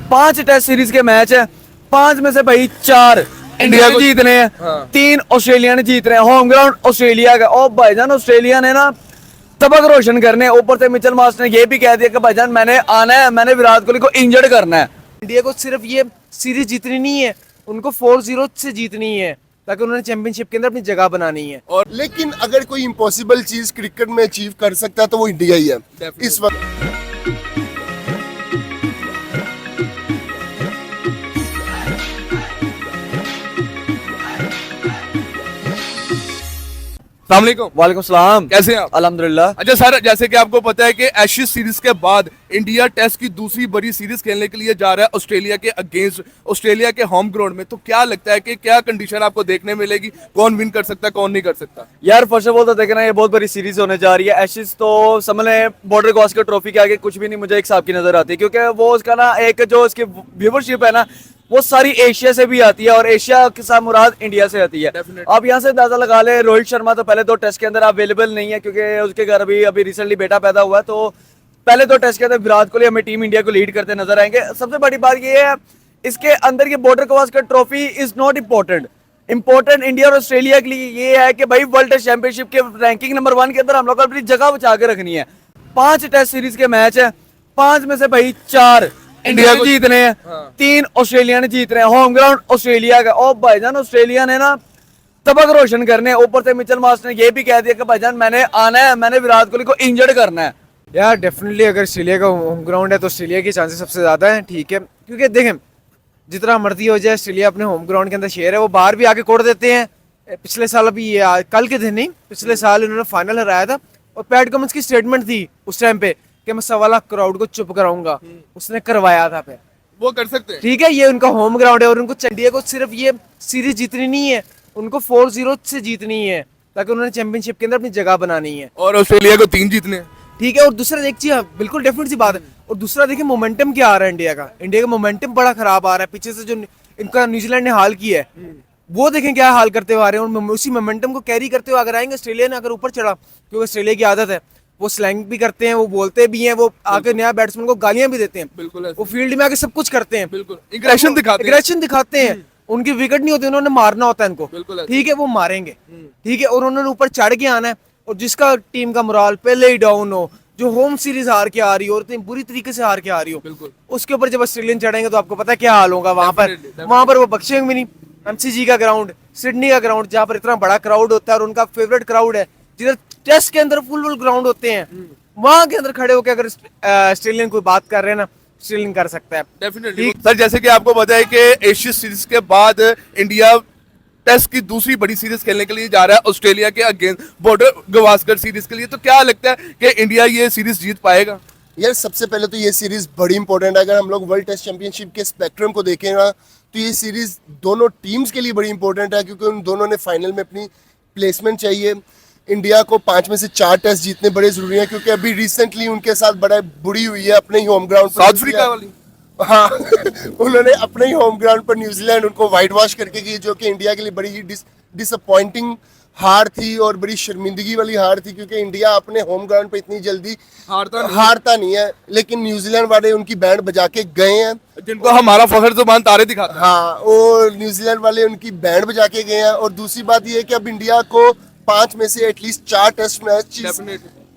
5 test series के match है, 5 में से भाई 4 इंडिया को जीतने हैं। हाँ। 3 ऑस्ट्रेलिया ने जीत रहे हैं, होम ग्राउंड ऑस्ट्रेलिया का। और भाईजान ऑस्ट्रेलिया ने ना तबक रोशन करने, ऊपर से मिचेल मार्श ने ये भी कह दिया कि भाईजान मैंने आना है, मैंने विराट कोहली को इंजर्ड करना है। इंडिया को सिर्फ ये सीरीज जीतनी नहीं है, उनको 4-0 से जीतनी है ताकि उन्होंने चैंपियनशिप के अंदर अपनी जगह बनानी है। और लेकिन अगर कोई इम्पॉसिबल चीज क्रिकेट में अचीव कर सकता है तो वो इंडिया ही है इस वक्त। अस्सलामुअलैकुम, वालेकुम सलाम, कैसे हैं आप? अल्हम्दुलिल्लाह। अच्छा सर, जैसे कि आपको पता है कि एशेज सीरीज के बाद इंडिया टेस्ट की दूसरी बड़ी सीरीज खेलने के लिए जा रहा है ऑस्ट्रेलिया के अगेंस्ट, ऑस्ट्रेलिया के होम ग्राउंड में। तो क्या लगता है कि क्या कंडीशन आपको देखने मिलेगी, कौन विन कर सकता है, कौन नहीं कर सकता? यार फर्स्ट ऑफ ऑल तो देखना, ये बहुत बड़ी सीरीज होने जा रही है। एशेज तो समझ लें बॉर्डर गवास्कर ट्रॉफी के आगे कुछ भी नहीं मुझे एक हिसाब की नजर आती है, क्योंकि वो उसका ना एक जो उसकी व्यूवरशिप है ना, वो सारी एशिया से भी आती है और एशिया के साथ मुराद इंडिया से आती है। Definitely. आप यहाँ से अंदाजा लगा ले, रोहित शर्मा तो पहले 2 टेस्ट के अंदर अवेलेबल नहीं है, क्योंकि उसके घर अभी रिसेंटली बेटा पैदा हुआ है। तो पहले 2 टेस्ट के अंदर विराट कोहली हमें टीम इंडिया को लीड करते नजर आएंगे। सबसे बड़ी बात ये है, इसके अंदर ये border Gavaskar trophy is not important India और ऑस्ट्रेलिया के लिए ये है कि भाई वर्ल्ड टेस्ट चैंपियनशिप के रैंकिंग नंबर 1 के अंदर हम लोग को अपनी जगह बचा के रखनी है। 5 टेस्ट सीरीज के मैच है, 5 में से भाई 4 इंडिया को जीतने हैं। हाँ। 3 ऑस्ट्रेलिया ने जीत रहे हैं, होम ग्राउंड ऑस्ट्रेलिया का। और भाईजान ऑस्ट्रेलिया ने ना तबक रोशन करने, ऊपर से मिचेल मार्श ने ये भी कह दिया कि भाईजान मैंने आना है, मैंने विराट कोहली को इंजर्ड करना है। यार डेफिनेटली अगर ऑस्ट्रेलिया का होम ग्राउंड है तो ऑस्ट्रेलिया के चांसेस सबसे ज़्यादा हैं, ठीक है। क्योंकि देखें जितना मर्जी हो जाए, ऑस्ट्रेलिया अपने होम ग्राउंड के अंदर शेर है, वो बाहर भी आके कोड़ देते हैं। पिछले साल अभी कल के दिन नहीं, पिछले साल इन्होंने फाइनल हराया था और पैट कमिंस की स्टेटमेंट थी उस टाइम पे कि मैं 1.25 लाख क्राउड को चुप कराऊंगा, उसने करवाया था। फिर वो कर सकते हैं। ठीक है, ये उनका होम ग्राउंड है और उनको इंडिया को सिर्फ ये सीरीज जीतनी नहीं है, उनको 4-0 से जीतनी है ताकि उन्होंने चैंपियनशिप के अंदर अपनी जगह बनानी है। और ऑस्ट्रेलिया को 3 जीतने हैं। ठीक है, और दूसरा एक चीज बिल्कुल डेफिनेट सी बात है। और दूसरा देखिए मोमेंटम क्या आ रहा है इंडिया का मोमेंटम बड़ा खराब आ रहा है। पीछे से जो इनका न्यूजीलैंड ने हाल किया है, वो देखें क्या हाल करते हुए आ रहे हैं। और उसी मोमेंटम को कैरी करते हुए अगर आएंगे, ऑस्ट्रेलिया ने अगर ऊपर चढ़ा, क्योंकि ऑस्ट्रेलिया की आदत है, वो स्लैंग भी करते हैं, वो बोलते भी हैं, वो आके नया बैट्समैन को गालियां भी देते हैं, बिल्कुल ऐसे। वो फील्ड में आके सब कुछ करते हैं, बिल्कुल एग्रेशन दिखाते हैं। उनकी विकेट नहीं होती, उन्होंने मारना होता है इनको, बिल्कुल ऐसे। ठीक है, वो मारेंगे, ठीक है। और उन्होंने ऊपर चढ़ के आना है। और जिसका टीम का मोराल पहले ही डाउन हो, जो होम सीरीज हार के आ रही हो और इतनी बुरी तरीके से हार के आ रही हो, बिल्कुल। उसके ऊपर जब ऑस्ट्रेलियन चढ़ेंगे तो आपको पता है क्या हाल होगा वहां पर। Definitely. वहां पर वो बख्शेंगे भी नहीं। एमसीजी का ग्राउंड, सिडनी का ग्राउंड, जहाँ पर इतना बड़ा क्राउड होता है और उनका फेवरेट क्राउड है, जिधर टेस्ट के अंदर फुल ग्राउंड होते हैं, वहां के अंदर खड़े होकर अगर ऑस्ट्रेलियन कोई बात कर रहे हैं ना, ऑस्ट्रेलियन कर सकता है। डेफिनेटली सर, जैसे कि आपको पता है कि एशियन सीरीज के बाद इंडिया टेस्ट की दूसरी बड़ी सीरीज खेलने के लिए जा रहा है ऑस्ट्रेलिया के अगेंस्ट, बॉर्डर गवास्कर सीरीज के लिए। तो क्या लगता है कि इंडिया ये सीरीज जीत पाएगा? यार सबसे पहले तो ये सीरीज बड़ी इंपॉर्टेंट है। अगर हम लोग वर्ल्ड टेस्ट चैंपियनशिप के स्पेक्ट्रम को देखें ना, तो ये सीरीज दोनों टीम्स के लिए बड़ी इंपॉर्टेंट है, क्योंकि उन दोनों ने फाइनल में अपनी प्लेसमेंट चाहिए। इंडिया को 5 में से 4 टेस्ट जीतने बड़े जरूरी हैं, क्योंकि अभी रिसेंटली उनके साथ बड़ा बुरी हुई है अपने ही होम ग्राउंड पर। साउथ अफ्रीका वाली। हाँ उन्होंने अपने ही होम ग्राउंड पर न्यूजीलैंड उनको वाइट वॉश करके की, जो कि इंडिया के लिए बड़ी ही डिसअपॉइंटिंग हार थी और बड़ी शर्मिंदगी वाली हार थी, क्योंकि इंडिया अपने होम ग्राउंड पे इतनी जल्दी हारता नहीं है। लेकिन न्यूजीलैंड वाले उनकी बैंड बजा के गए हैं, जिनको हमारा फखर जुबान तारे दिखाता है। हाँ, और न्यूजीलैंड वाले उनकी बैंड बजा के गए हैं। और दूसरी बात ये है कि अब इंडिया को 5 में से एटलीस्ट 4 टेस्ट मैच,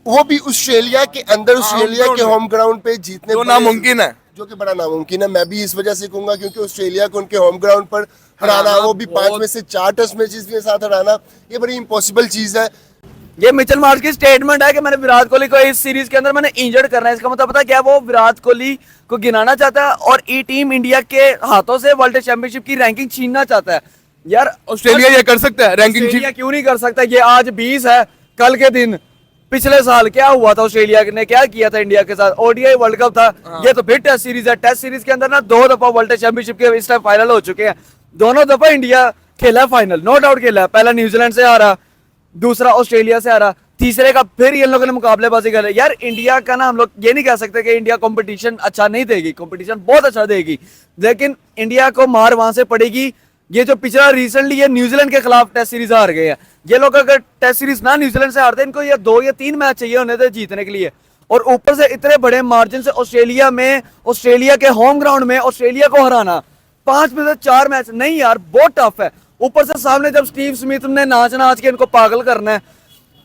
वो भी ऑस्ट्रेलिया के अंदर, ऑस्ट्रेलिया के होम ग्राउंड पे जीतने जो नामुमकिन है, जो कि बड़ा नामुमकिन है। मैं भी इस वजह से कहूंगा क्योंकि ऑस्ट्रेलिया को उनके होम ग्राउंड पर हराना, वो भी 5 में से 4 टेस्ट मैचेस के साथ हराना, ये बड़ी इम्पॉसिबल चीज है। ये मिचेल मार्श की स्टेटमेंट है कि मैंने विराट कोहली को इस सीरीज के अंदर मैंने इंजर्ड करना है। इसका मतलब पता क्या, वो विराट कोहली को गिनाना चाहता है और ई टीम इंडिया के हाथों से वर्ल्ड टेस्ट चैंपियनशिप की रैंकिंग छीनना चाहता है। यार ऑस्ट्रेलिया ये कर सकता है रैंकिंग? ऑस्ट्रेलिया क्यों नहीं कर सकता? ये आज 20 है, कल के दिन पिछले साल क्या हुआ था, ऑस्ट्रेलिया ने क्या किया था इंडिया के साथ, ओडीआई वर्ल्ड कप था। ये तो फिर टेस्ट सीरीज है। टेस्ट सीरीज के अंदर ना 2 दफा वर्ल्ड टेस्ट चैंपियनशिप के इस टाइम फाइनल हो चुके हैं। दोनों दफा इंडिया खेला फाइनल, नो डाउट खेला। पहला न्यूजीलैंड से हारा, दूसरा ऑस्ट्रेलिया से हारा, तीसरे का फिर ये लोगों ने मुकाबलेबाजी कर। यार इंडिया का ना हम लोग ये नहीं कह सकते कि इंडिया कंपटीशन अच्छा नहीं देगी, कंपटीशन बहुत अच्छा देगी, लेकिन इंडिया को मार वहां से पड़ेगी। ये जो पिछला रिसेंटली ये न्यूजीलैंड के खिलाफ टेस्ट सीरीज हार गए हैं, ये लोग अगर टेस्ट सीरीज ना न्यूजीलैंड से हारते, इनको ये 2 या 3 मैच चाहिए होने थे जीतने के लिए, और ऊपर से इतने बड़े मार्जिन से ऑस्ट्रेलिया के होम ग्राउंड में ऑस्ट्रेलिया को हराना, 5 में से 4 मैच नहीं यार, बहुत टफ है। ऊपर से सामने जब स्टीव स्मिथ ने नाच नाच के इनको पागल करना है।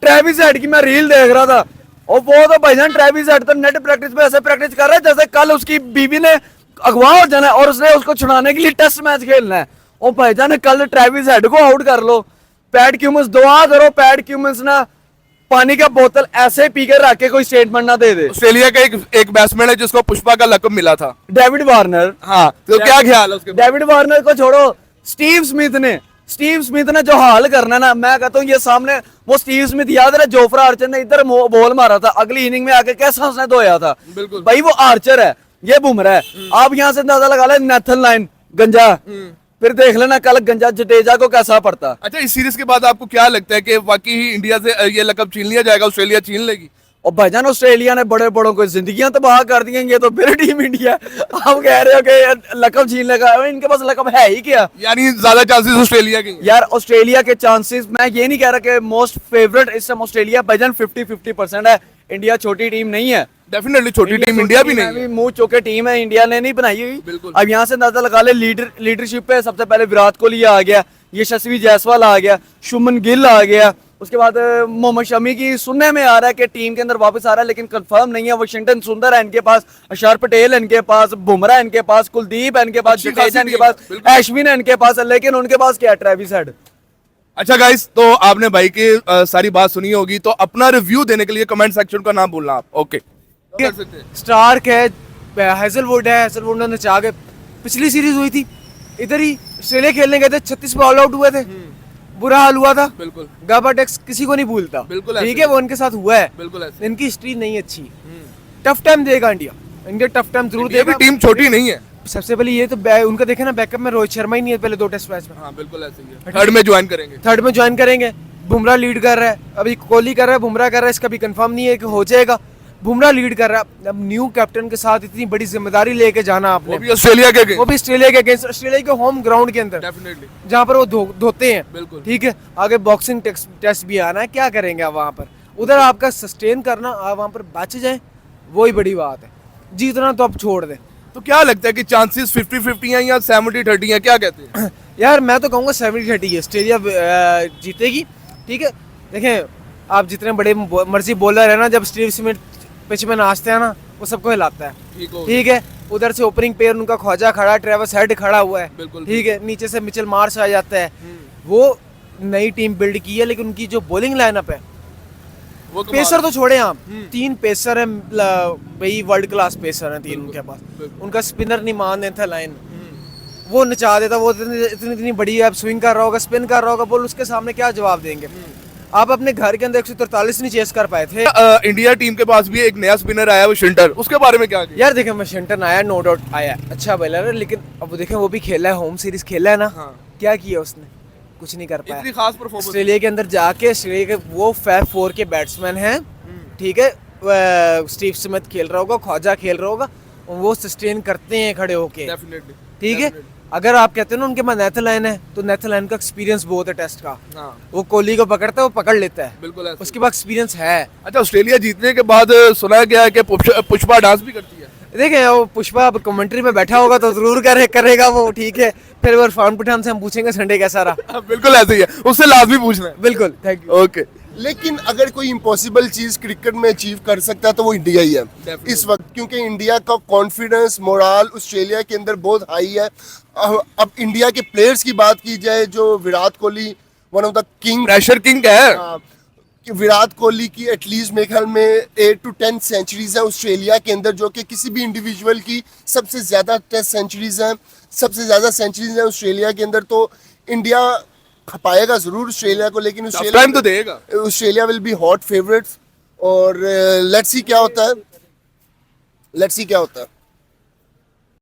ट्रेविस हेड की मैं रील देख रहा था, और वो तो भाईजान ट्रेविस हेड तो नेट प्रैक्टिस पे ऐसे प्रैक्टिस कर रहा है जैसे कल उसकी बीवी ने अगवा हो जाना है और उसने उसको छुड़ाने के लिए टेस्ट मैच खेलना है। और भाईजान कल ट्रेविस हेड को आउट कर लो। पैट क्यूमिंस दुआ करो पैट क्यूमिंस ना पानी का बोतल ऐसे पी कर रख के कोई स्टेटमेंट ना दे दे। ऑस्ट्रेलिया का एक बैट्समैन है जिसको पुष्पा का लकब मिला था, डेविड वार्नर। हाँ, तो क्या ख्याल है उसके बारे डेविड वार्नर को छोड़ो, स्टीव स्मिथ ने जो हाल करना ना, मैं कहता हूँ ये सामने वो स्टीव स्मिथ याद है ना, जोफ्रा आर्चर ने इधर बॉल मारा था, अगली इनिंग में आके कैसा उसने धोया था। बिल्कुल। भाई वो आर्चर है, ये बुमराह है। आप यहाँ से अंदाजा लगा ले, नेथन लाइन गंजा, फिर देख लेना कल गंजा जडेजा को कैसा पड़ता। अच्छा, इस सीरीज के बाद आपको क्या लगता है कि वाकई ही इंडिया से ये लकब छीन लिया जाएगा, ऑस्ट्रेलिया छीन लेगी? और भाईजान ऑस्ट्रेलिया ने बड़े बड़ों को जिंदगियां तबाह कर दी हैं, ये तो फिर टीम इंडिया। आप कह रहे हो कि लकब छीन लेगा, इनके पास लकब है ही क्या? यानी ज्यादा चांसेस ऑस्ट्रेलिया के हैं। यार ऑस्ट्रेलिया के चांसेस, मैं ये नहीं कह रहा कि मोस्ट फेवरेट इस टाइम ऑस्ट्रेलिया, भाईजान 50-50% है। इंडिया छोटी टीम नहीं है, डेफिनेटली छोटी टीम इंडिया भी नहीं है। मुंह चौके टीम है, इंडिया ने नहीं बनाई हुई। बिल्कुल। अब यहाँ से अंदाजा लगा ले, लीडरशिप पे सबसे पहले विराट कोहली आ गया, यशस्वी जायसवाल आ गया, शुभमन गिल आ गया, उसके बाद मोहम्मद शमी की सुनने में आ रहा है कि टीम के अंदर वापस आ रहा है, लेकिन कंफर्म नहीं है। वाशिंगटन सुंदर है इनके पास, अशार पटेल है इनके पास, बुमराह है इनके पास, कुलदीप है इनके पास, अच्छी जडेजा है इनके खासी पास, टीम है, अश्विन है इनके पास, लेकिन उनके पास क्या है? Travis head. अच्छा गाइस, तो आपने भाई की सारी बात सुनी होगी, तो अपना रिव्यू देने के लिए कमेंट सेक्शन का नाम बोलना आप। ओके, कर सकते हैं। स्टार्क है, हेजलवुड है, हेजलवुड ने नचा के, पिछली सीरीज हुई थी इधर ही ऑस्ट्रेलिया खेलने गए थे, 36 पे ऑल आउट हुए थे, बुरा हाल हुआ था। बिल्कुल गाबाटेक्स किसी को नहीं भूलता, बिल्कुल ठीक है, वो उनके साथ हुआ है। बिल्कुल ऐसे। इनकी हिस्ट्री नहीं अच्छी, टफ टाइम देगा इंडिया टफ टाइम जरूर ये भी देगा। टीम छोटी नहीं है। सबसे पहले ये तो उनका देखे ना, बैकअप में रोहित शर्मा ही नहीं है पहले 2 टेस्ट मैच में, हाँ बिल्कुल ऐसे ही है। थर्ड में ज्वाइन करेंगे। थर्ड में ज्वाइन करेंगे। बुमराह लीड कर रहा है, अभी कोहली कर रहा है, बुमराह कर रहा है, इसका भी कंफर्म नहीं है कि हो जाएगा। बुमराह लीड कर रहा है, अब न्यू कैप्टन के साथ इतनी बड़ी जिम्मेदारी लेके जाना वो आपने, भी ऑस्ट्रेलिया के वो भी ऑस्ट्रेलिया के अगेंस्ट, ऑस्ट्रेलिया के होम ग्राउंड के अंदर, डेफिनेटली। जहाँ पर वो धोते हैं। बिल्कुल। ठीक है, आगे बॉक्सिंग टेस्ट भी आना है, क्या करेंगे आप वहाँ पर? उधर आपका सस्टेन करना, आप वहाँ पर बच जाए, वही बड़ी बात है। जीतना तो आप छोड़ दें। तो क्या लगता है कि चांसेस 50-50 हैं या 70-30 हैं, क्या कहते हैं? यार मैं तो कहूँगा 70-30 है, ऑस्ट्रेलिया जीतेगी। ठीक है, देखें आप जितने बड़े मर्जी बॉलर है ना, जब स्टीव स्मिथ पिच में नाचते हैं ना, वो सबको हिलाता है। ठीक है, उधर से ओपनिंग पेयर उनका ख्वाजा खड़ा, ट्रेविस हेड खड़ा हुआ है। बिल्कुल। ठीक है, नीचे से मिचेल मार्श आ जाता है। वो नई टीम बिल्ड की है, लेकिन उनकी जो बॉलिंग लाइनअप है, वो कमाल पेसर है। तो छोड़े आप, 3 पेसर हैं भाई, वर्ल्ड क्लास पेसर हैं 3 उनके पास। उनका स्पिनर नहीं मान देता लाइन, वो नचा देता, वो इतनी बड़ी है, स्विंग कर रहा होगा, स्पिन कर रहा होगा, बोल उसके सामने क्या जवाब देंगे? आप अपने घर के अंदर 143 नहीं चेस कर पाए थे। इंडिया टीम के पास भी एक नया स्पिनर आया है, वाशिंगटन, उसके बारे में क्या कहें? यार देखें, वाशिंगटन आया, नो डाउट आया, अच्छा बॉलर है, लेकिन अब देखें वो भी खेला है, होम सीरीज खेला है ना। हाँ। क्या किया उसने? कुछ नहीं कर पाया। इतनी खास परफॉर्मेंस। ऑस्ट्रेलिया के अंदर जाके, ऑस्ट्रेलिया के वो फैब 4 के बैट्समैन हैं, ठीक है, स्टीव स्मिथ खेल रहा होगा, ख्वाजा खेल रहा होगा, वो सस्टेन करते हैं खड़े होके। डेफिनेटली। ठीक है, अगर आप कहते हो ना उनके पास नेथरलैंड है, तो नेथरलैंड का एक्सपीरियंस बहुत है टेस्ट का। हाँ। वो कोहली को पकड़ता है, वो पकड़ लेता है, बिल्कुल ऐसे। उसके पास एक्सपीरियंस है। अच्छा, ऑस्ट्रेलिया जीतने के बाद सुना गया है कि पुष्पा डांस भी करती है। देखें वो पुष्पा अब कमेंट्री में बैठा होगा तो जरूर करेगा वो, ठीक है। फिर वो इरफान पठान से हम पूछेंगे संडे कैसा रहा। बिल्कुल ऐसे ही है, उससे लाजमी पूछना है। बिल्कुल, थैंक यू। ओके। लेकिन अगर कोई इम्पॉसिबल चीज क्रिकेट में अचीव कर सकता है तो वो इंडिया ही है Definitely. इस वक्त, क्योंकि इंडिया का कॉन्फिडेंस, मोराल ऑस्ट्रेलिया के अंदर बहुत हाई है। अब इंडिया के प्लेयर्स की बात की जाए, जो Virat Kohli one of the king, pressure king है। कि विराट कोहली की एटलीस्ट मेरे ख्याल में 8 to 10 सेंचुरीज है ऑस्ट्रेलिया के अंदर, जो कि किसी भी इंडिविजुअल की सबसे ज़्यादा टेस्ट सेंचुरीज हैं, सबसे ज़्यादा सेंचुरीज हैं ऑस्ट्रेलिया के अंदर। तो इंडिया खपाएगा ज़रूर ऑस्ट्रेलिया को, लेकिन टाइम तो देगा। Australia will be hot favourites. और लेट्स सी क्या होता है, लेट्स सी क्या होता है।